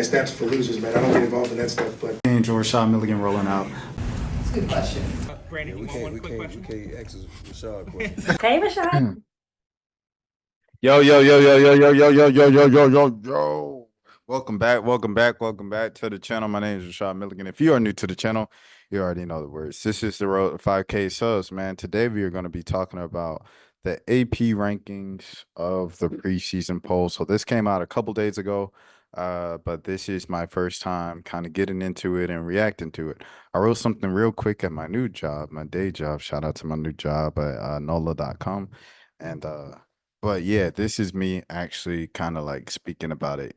guys stats for losers, man. I don't get involved in that stuff, but. And Rashad Milligan rolling out. That's a good question. Brandon, Yeah, you want one quick question? We can't ask Rashad question. Hey, Rashad. Yo. Welcome back to the channel. My name is Rashad Milligan. If you are new to the channel, you already know the words. This is the road to 5K subs, man. Today we are going to be talking about the AP rankings of the preseason poll. So this came out a couple days ago, but this is my first time kind of getting into it and reacting to it. I wrote something real quick at my new job, my day job. Shout out to my new job at NOLA.com. And but yeah, this is me actually kind of like speaking about it.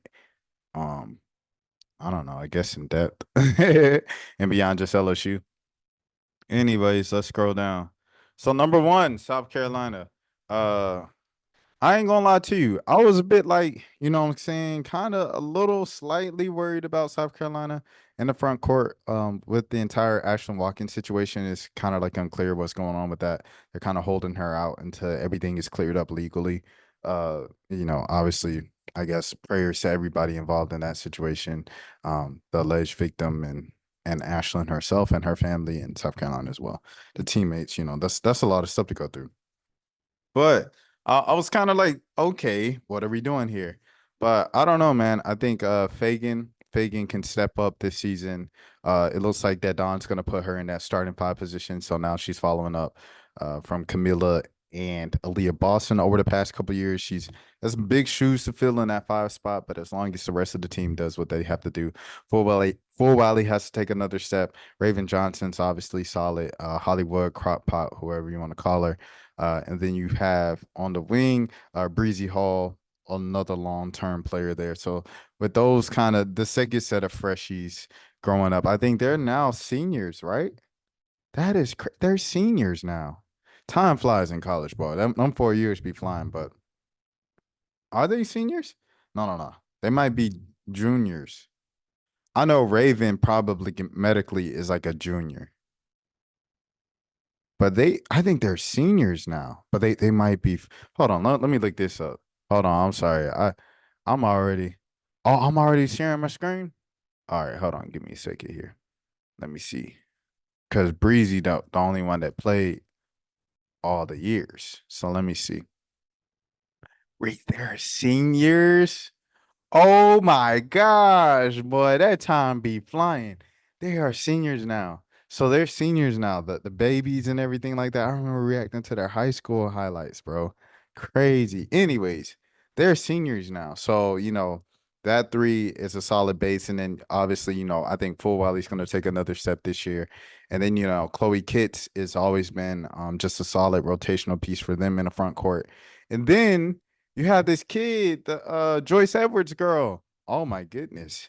I don't know, I guess in depth and beyond just LSU. Anyways, let's scroll down. So number 1, South Carolina. I ain't gonna lie to you. I was a bit like, you know what I'm saying, kind of a little slightly worried about South Carolina in the front court. With the entire Ashlyn Watkins situation, is kind of like unclear what's going on with that. They're kind of holding her out until everything is cleared up legally. You know, obviously, I guess prayers to everybody involved in that situation. The alleged victim and Ashlyn herself and her family in South Carolina as well. The teammates, you know, that's a lot of stuff to go through. But I was kind of like, okay, what are we doing here? But I don't know, man. I think Fagan can step up this season. It looks like that Don's going to put her in that starting 5 position. So now she's following up from Camilla and Aaliyah Boston over the past couple years. Has big shoes to fill in that 5 spot, but as long as the rest of the team does what they have to do, Flau'jae has to take another step. Raven Johnson's obviously solid. Hollywood, Crock-Pot, whoever you want to call her. And then you have on the wing, Breezy Hall, another long-term player there. So with those kind of the second set of freshies growing up, I think they're now seniors, right? They're seniors now. Time flies in college ball. Them 4 years be flying, but are they seniors? No. They might be juniors. I know Raven probably medically is like a junior. But I think they're seniors now. But they might be. Hold on, let me look this up. Hold on, I'm sorry. I'm already sharing my screen. All right, hold on, give me a second here. Let me see. Because Breezy the only one that played all the years. So let me see. Wait, they're seniors? Oh my gosh, boy, that time be flying. They are seniors now. So they're seniors now, the babies and everything like that. I remember reacting to their high school highlights, bro. Crazy. Anyways, they're seniors now. So, you know, that 3 is a solid base. And then obviously, you know, I think Flau'jae's going to take another step this year. And then, you know, Chloe Kitts has always been just a solid rotational piece for them in the front court. And then you have this kid, the Joyce Edwards girl. Oh my goodness.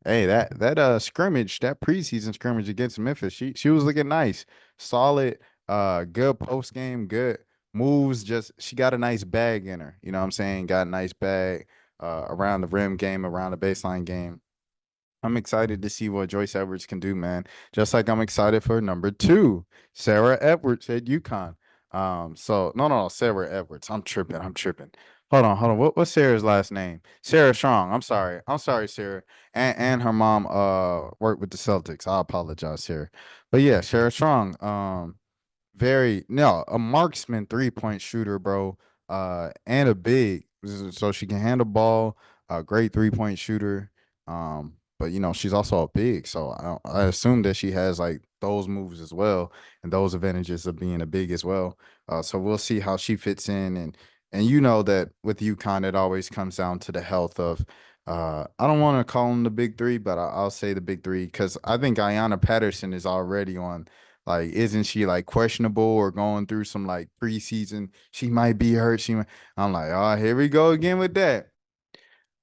Hey, that scrimmage, that preseason scrimmage against Memphis, she was looking nice. Solid, good post game, good moves. Just she got a nice bag in her. You know what I'm saying? Got a nice bag around the rim game, around the baseline game. I'm excited to see what Joyce Edwards can do, man. Just like I'm excited for number 2, Sarah Edwards at UConn. So no, Sarah Edwards. I'm tripping. Hold on. What's Sarah's last name? Sarah Strong. I'm sorry, Sarah. And her mom worked with the Celtics. I apologize, Sarah. But yeah, Sarah Strong. A marksman 3-point shooter, bro. And a big, so she can handle ball. A great 3-point shooter. But you know, she's also a big, so I assume that she has like those moves as well, and those advantages of being a big as well. So we'll see how she fits in, and you know that with UConn, it always comes down to the health of. I don't want to call them the big 3, but I'll say the big 3 because I think Ayanna Patterson is already on. Like, isn't she like questionable or going through some like preseason? She might be hurt. I'm like, oh, here we go again with that.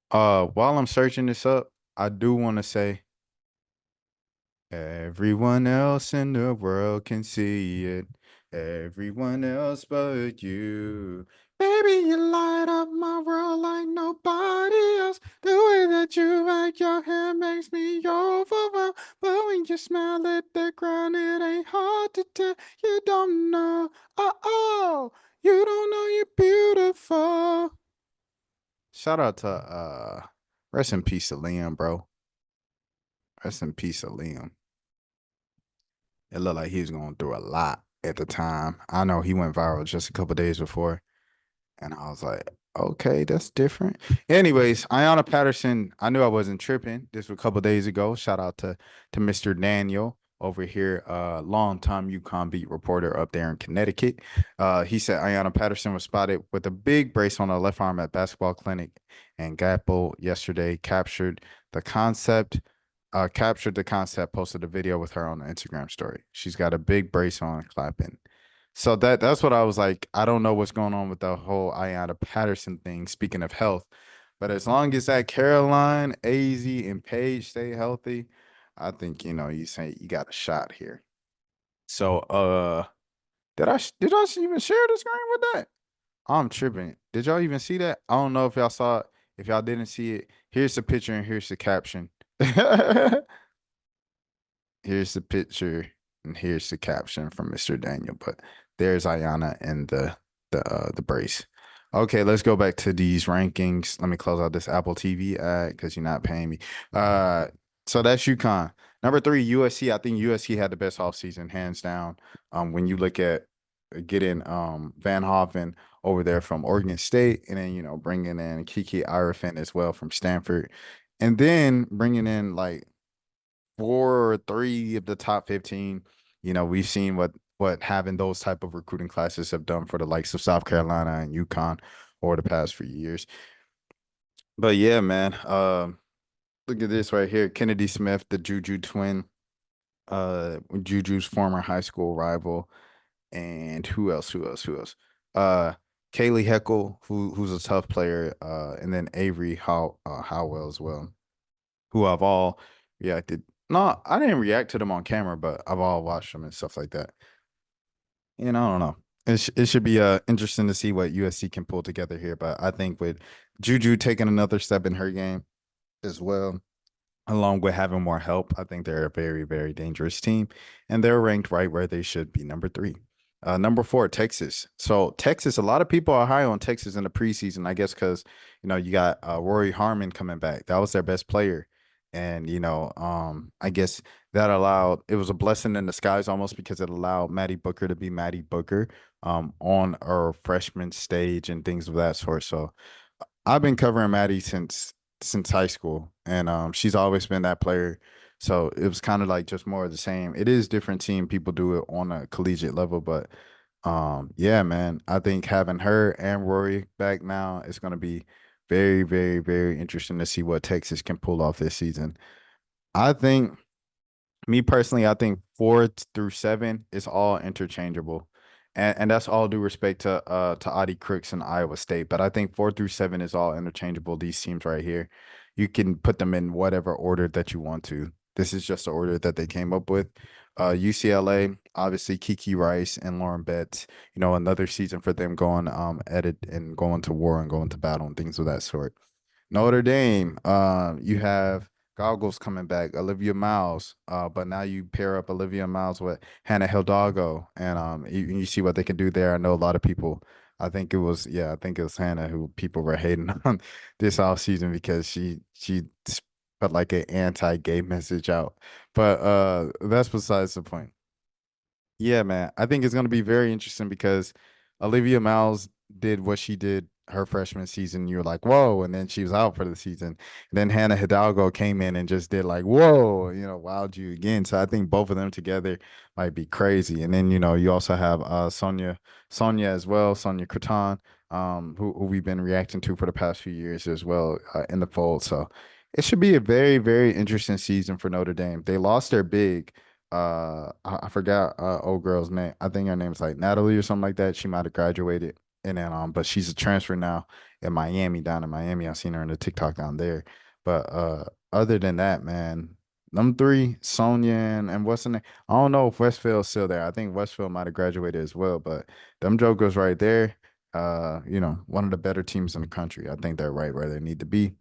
While I'm searching this up, I do want to say everyone else in the world can see it. Everyone else but you. Baby, you light up my world like nobody else. The way that you act your hair makes me overwhelmed. But when you smile at the ground, it ain't hard to tell. You don't know. Oh, you don't know you're beautiful. Shout out to rest in peace to Liam, bro. Rest in peace, Liam. It looked like he was going through a lot at the time. I know he went viral just a couple days before, and I was like, okay, that's different. Anyways, Ayanna Patterson, I knew I wasn't tripping. This was a couple days ago. Shout out to Mr. Daniel over here, longtime UConn beat reporter up there in Connecticut. He said Ayanna Patterson was spotted with a big brace on her left arm at basketball clinic, and Gappo yesterday captured the concept, posted a video with her on the Instagram story. She's got a big brace on, clapping. So that's what I was like. I don't know what's going on with the whole Ayanna Patterson thing. Speaking of health, but as long as that Caroline, AZ, and Paige stay healthy, I think you say you got a shot here. So did I even share the screen with that? I'm tripping. Did y'all even see that? I don't know if y'all saw it. If y'all didn't see it, here's the picture and here's the caption. Here's the picture and here's the caption from Mr. Daniel. But there's Ayanna and the brace. Okay, let's go back to these rankings. Let me close out this Apple TV ad because you're not paying me. So that's UConn. Number 3, USC. I think USC had the best offseason, hands down. When you look at getting Van Hoffen over there from Oregon State, and then bringing in Kiki Irefin as well from Stanford, and then bringing in like 4 or 3 of the top 15. We've seen what having those type of recruiting classes have done for the likes of South Carolina and UConn over the past few years. But yeah, man, look at this right here. Kennedy Smith, the Juju twin, Juju's former high school rival. And who else? Kaylee Heckle, who's a tough player, and then Avery Howell as well, who I've all reacted. No, I didn't react to them on camera, but I've all watched them and stuff like that. I don't know. It should be interesting to see what USC can pull together here. But I think with Juju taking another step in her game as well, along with having more help, I think they're a very, very dangerous team. And they're ranked right where they should be, number 3. Number 4, Texas. So Texas, a lot of people are high on Texas in the preseason, I guess, because you got Rory Harmon coming back. That was their best player. And I guess it was a blessing in disguise almost, because it allowed Maddie Booker to be Maddie Booker on her freshman stage and things of that sort. So I've been covering Maddie since high school, and she's always been that player. So it was kind of like just more of the same. It is different team. People do it on a collegiate level, but yeah, man, I think having her and Rory back now is going to be very, very, very interesting to see what Texas can pull off this season. Me personally, I think 4 through 7 is all interchangeable. And that's all due respect to Audie Crooks and Iowa State. But I think 4 through 7 is all interchangeable. These teams right here, you can put them in whatever order that you want to. This is just the order that they came up with. UCLA, obviously Kiki Rice and Lauren Betts. Another season for them going at it and going to war and going to battle and things of that sort. Notre Dame, you have Goggles coming back, Olivia Miles, but now you pair up Olivia Miles with Hannah Hidalgo, and you see what they can do there. I know a lot of people. I think it was Hannah who people were hating on this offseason because she put like an anti-gay message out, but that's besides the point. Yeah, man. I think it's going to be very interesting because Olivia Miles did what she did her freshman season. You're like, whoa. And then she was out for the season. And then Hannah Hidalgo came in and just did like, whoa, wowed you again. So I think both of them together might be crazy. And then, you also have Sonia as well, Sonia Creton, who we've been reacting to for the past few years as well in the fold. So it should be a very, very interesting season for Notre Dame. They lost their big. I forgot old girl's name. I think her name's like Natalie or something like that. She might have graduated, and then but she's a transfer now in Miami, down in Miami. I've seen her in the TikTok down there. But other than that, man, them 3, Sonia and what's the name? I don't know if Westfield's still there. I think Westfield might have graduated as well, but them jokers right there, one of the better teams in the country. I think they're right where they need to be.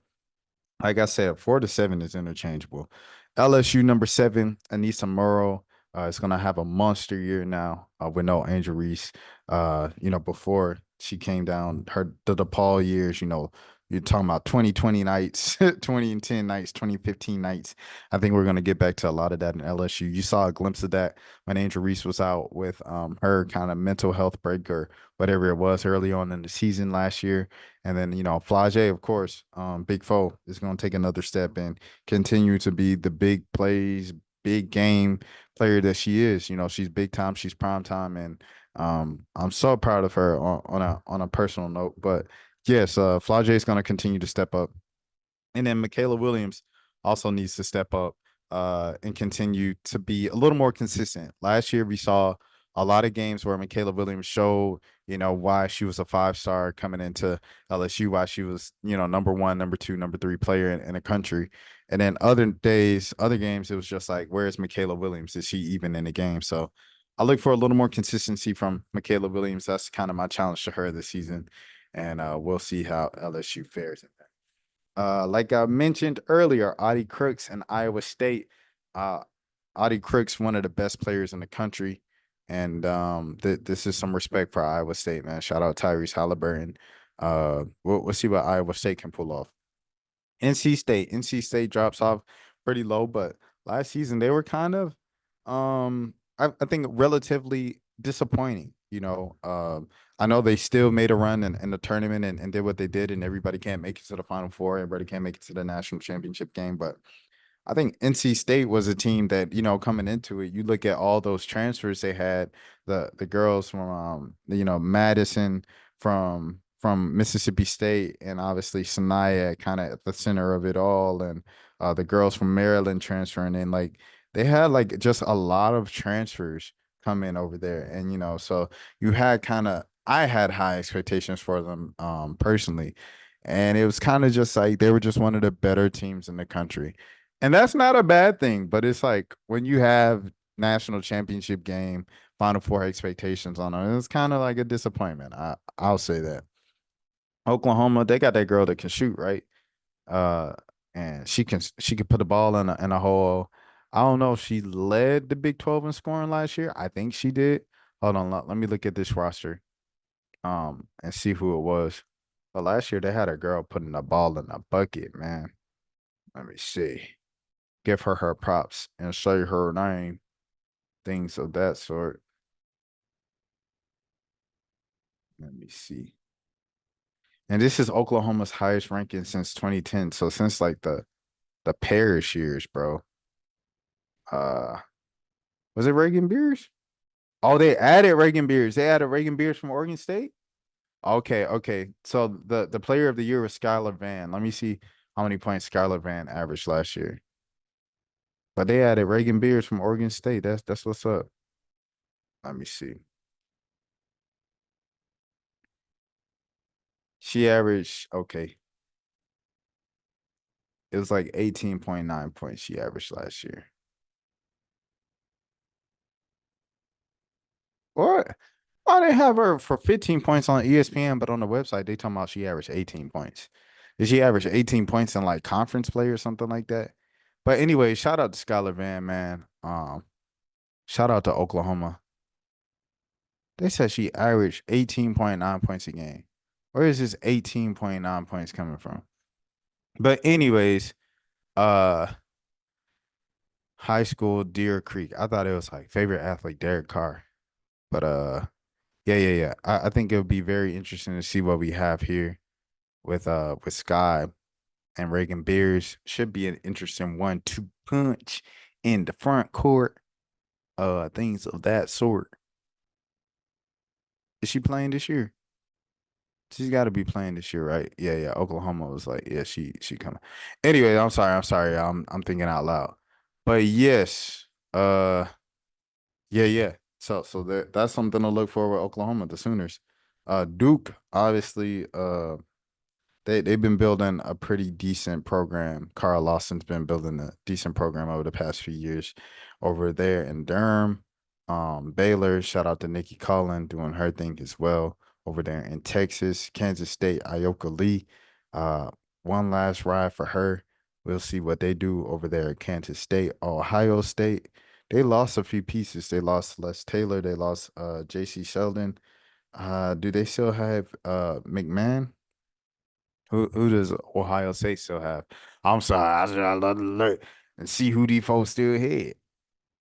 Like I said, 4 to 7 is interchangeable. LSU number 7, Anissa Murrow. Is going to have a monster year now with no Angel Reese. Before she came down, the DePaul years, You're talking about 2020 nights, 2010 nights, 2015 nights. I think we're going to get back to a lot of that in LSU. You saw a glimpse of that when Angel Reese was out with her kind of mental health break or whatever it was early on in the season last year. And then, Flau'jae, of course, Big Foe is going to take another step and continue to be the big plays, big game player that she is. She's big time, she's prime time, and I'm so proud of her on a personal note. But yes, Flau'jae is going to continue to step up. And then Michaela Williams also needs to step up and continue to be a little more consistent. Last year, we saw a lot of games where Michaela Williams showed, why she was a 5-star coming into LSU, why she was, number 1, number 2, number 3 player in the country. And then other days, other games, it was just like, where's Michaela Williams? Is she even in the game? So I look for a little more consistency from Michaela Williams. That's kind of my challenge to her this season. And we'll see how LSU fares in that. Like I mentioned earlier, Audie Crooks and Iowa State. Audie Crooks, one of the best players in the country. And this is some respect for Iowa State, man. Shout out Tyrese Halliburton. We'll see what Iowa State can pull off. NC State drops off pretty low, but last season they were kind of, I think, relatively disappointing. I know they still made a run in the tournament and did what they did, and everybody can't make it to the Final Four. Everybody can't make it to the national championship game, but I think NC State was a team that, coming into it, you look at all those transfers they had, the girls from Madison from Mississippi State, and obviously Sanaya kind of at the center of it all, and the girls from Maryland transferring in. Like, they had like just a lot of transfers come in over there. And so you had I had high expectations for them personally. And it was kind of just like they were just one of the better teams in the country. And that's not a bad thing, but it's like when you have national championship game, Final Four expectations on them, it's kind of like a disappointment. I'll say that. Oklahoma, they got that girl that can shoot, right? Uh, and she can put the ball in a hole. I don't know if she led the Big 12 in scoring last year. I think she did. Hold on, let me look at this roster, and see who it was. But last year they had a girl putting the ball in a bucket, man. Let me see. Give her props and say her name, things of that sort. Let me see. And this is Oklahoma's highest ranking since 2010. So since like the Parrish years, bro. Was it Reagan Beers? Oh, they added Reagan Beers. They added Reagan Beers from Oregon State. Okay. So the player of the year was Skylar Van. Let me see how many points Skylar Van averaged last year. But they added Reagan Beers from Oregon State. That's what's up. Let me see. She averaged, okay. It was like 18.9 points she averaged last year. What? Why they have her for 15 points on ESPN, but on the website they talking about she averaged 18 points. Did she average 18 points in like conference play or something like that? But anyway, shout out to Skylar Van, man. Shout out to Oklahoma. They said she averaged 18.9 points a game. Where is this 18.9 points coming from? But anyways, high school Deer Creek. I thought it was like favorite athlete Derek Carr. But yeah. I think it would be very interesting to see what we have here with Sky and Reagan Beers. Should be an interesting 1-2 punch in the front court. Things of that sort. Is she playing this year? She's got to be playing this year, right? Yeah. Oklahoma was like, yeah, she coming. Anyway, I'm sorry. I'm thinking out loud. But yes, yeah. So that's something to look for with Oklahoma, the Sooners. Duke, obviously, they've been building a pretty decent program. Carl Lawson's been building a decent program over the past few years over there in Durham. Baylor, shout out to Nikki Collin doing her thing as well over there in Texas. Kansas State, Ioka Lee. One last ride for her. We'll see what they do over there at Kansas State. Ohio State, they lost a few pieces. They lost Les Taylor. They lost JC Sheldon. Do they still have McMahon? Who does Ohio State still have? I'm sorry, I should have alert and see who these folks still had.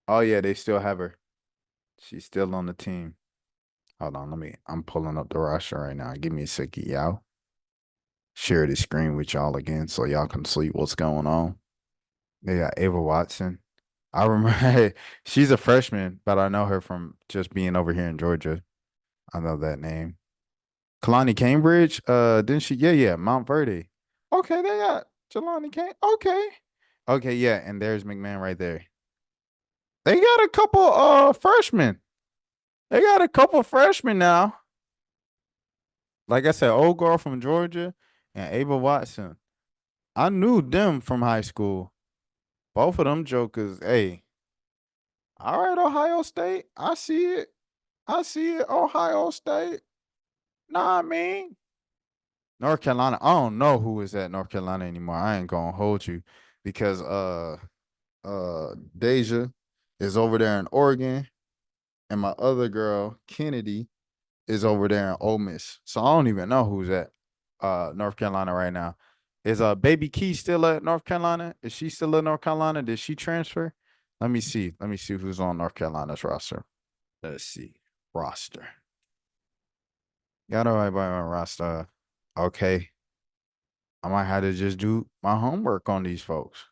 Oh yeah, they still have her. She's still on the team. Hold on, I'm pulling up the roster right now. Give me a second, y'all. Share the screen with y'all again so y'all can see what's going on. They got Ava Watson. I remember she's a freshman, but I know her from just being over here in Georgia. I know that name. Kalani Cambridge. Didn't she? Yeah, Mount Verde. Okay, they got Jelani Cam. Okay, yeah, and there's McMahon right there. They got a couple freshmen. They got a couple freshmen now. Like I said, old girl from Georgia and Ava Watson. I knew them from high school. Both of them jokers. Hey, all right, Ohio State. I see it. Ohio State. Nah, I mean. North Carolina. I don't know who is at North Carolina anymore. I ain't gonna hold you because Deja is over there in Oregon, and my other girl, Kennedy, is over there in Ole Miss. So I don't even know who's at North Carolina right now. Is Baby Key still at North Carolina? Is she still at North Carolina? Did she transfer? Let me see. Let me see who's on North Carolina's roster. Let's see. Roster. Got everybody on roster. Okay. I might have to just do my homework on these folks.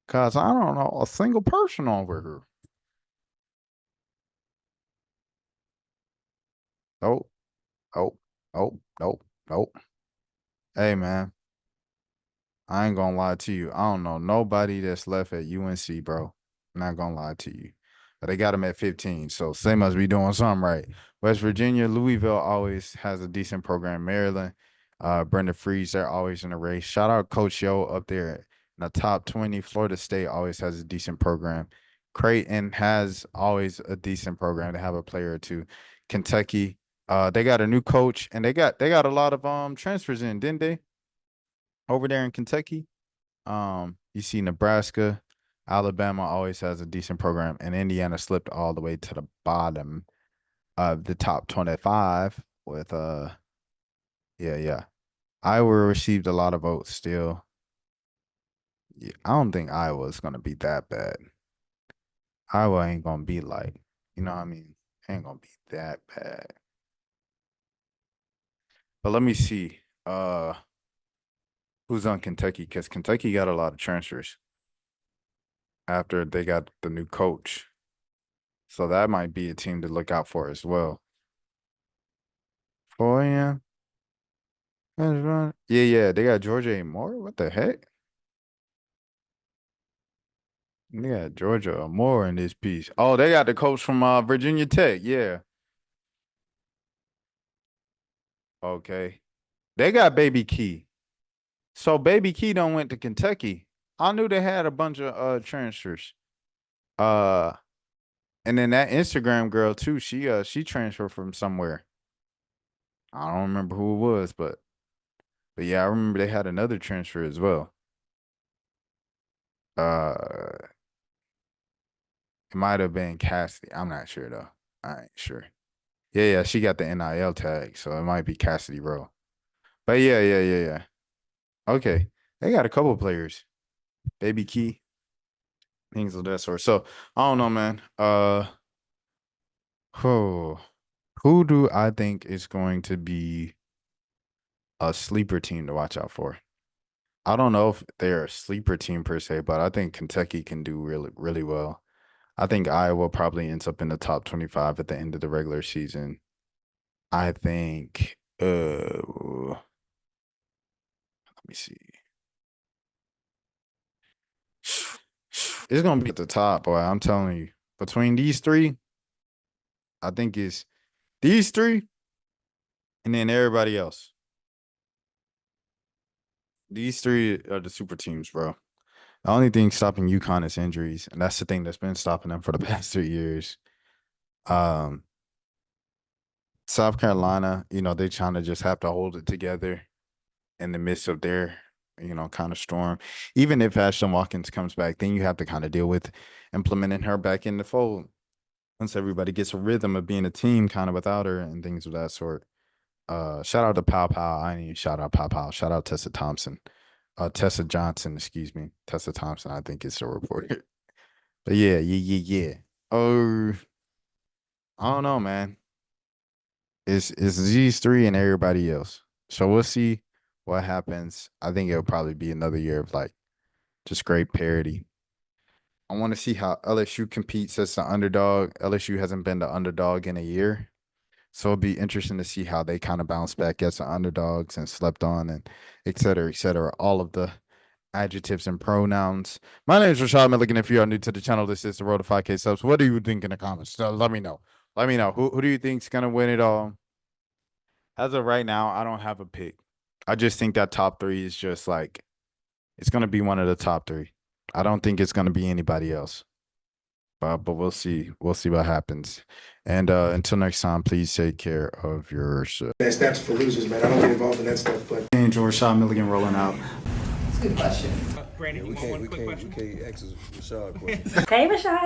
Cause I don't know a single person over here. Nope. Oh, nope. Hey man, I ain't gonna lie to you. I don't know nobody that's left at UNC, bro. I'm not gonna lie to you. But they got them at 15, so they must be doing something right. West Virginia, Louisville always has a decent program. Maryland, Brenda Freeze, they're always in the race. Shout out Coach Yo up there in the top 20. Florida State always has a decent program. Creighton has always a decent program. They have a player or two. Kentucky, they got a new coach and they got a lot of transfers in, didn't they? Over there in Kentucky. You see Nebraska, Alabama always has a decent program, and Indiana slipped all the way to the bottom of the top 25 with yeah. Iowa received a lot of votes still. Yeah, I don't think Iowa's gonna be that bad. Iowa ain't gonna be like, you know what I mean? Ain't gonna be that bad. But let me see. Who's on Kentucky? Because Kentucky got a lot of transfers after they got the new coach. So that might be a team to look out for as well. 4 a.m. Yeah. They got Georgia A. Moore. What the heck? They got Georgia Moore in this piece. Oh, they got the coach from Virginia Tech. Yeah. Okay. They got Baby Key. So Baby Key don't went to Kentucky. I knew they had a bunch of transfers. And then that Instagram girl too, she transferred from somewhere. I don't remember who it was, but yeah, I remember they had another transfer as well. It might have been Cassidy. I'm not sure though. I ain't sure. Yeah, she got the NIL tag, so it might be Cassidy Rowe. But yeah. Okay. They got a couple players. Baby Key, things of that sort. So I don't know, man. Who do I think is going to be a sleeper team to watch out for? I don't know if they're a sleeper team per se, but I think Kentucky can do really, really well. I think Iowa probably ends up in the top 25 at the end of the regular season. I think let me see. It's gonna be at the top, boy. I'm telling you. Between these three, I think it's these three and then everybody else. These three are the super teams, bro. The only thing stopping UConn is injuries, and that's the thing that's been stopping them for the past 3 years. South Carolina, they trying to just have to hold it together in the midst of their, kind of storm. Even if Ashton Watkins comes back, then you have to kind of deal with implementing her back in the fold once everybody gets a rhythm of being a team kind of without her and things of that sort. Shout out to Pow Pow. I didn't even shout out Pow Pow. Shout out Tessa Thompson. Tessa Johnson, excuse me. Tessa Thompson, I think is the reporter. But yeah. Oh, I don't know, man. It's these three and everybody else. So we'll see what happens. I think it'll probably be another year of like just great parity. I want to see how LSU competes as the underdog. LSU hasn't been the underdog in a year. So it'll be interesting to see how they kind of bounce back as the underdogs and slept on and et cetera, all of the adjectives and pronouns. My name is Rashad Milligan. If you are new to the channel, this is the Road to 5K subs. What do you think in the comments? So let me know. Let me know. Who do you think's going to win it all? As of right now, I don't have a pick. I just think that top three is just like, it's going to be one of the top three. I don't think it's going to be anybody else. But we'll see. We'll see what happens. And until next time, please take care of yourself. That's for losers, man. I don't get involved in that stuff, but. And Rashad Milligan rolling out. That's a good question. We can't ask Rashad questions. Hey, Rashad.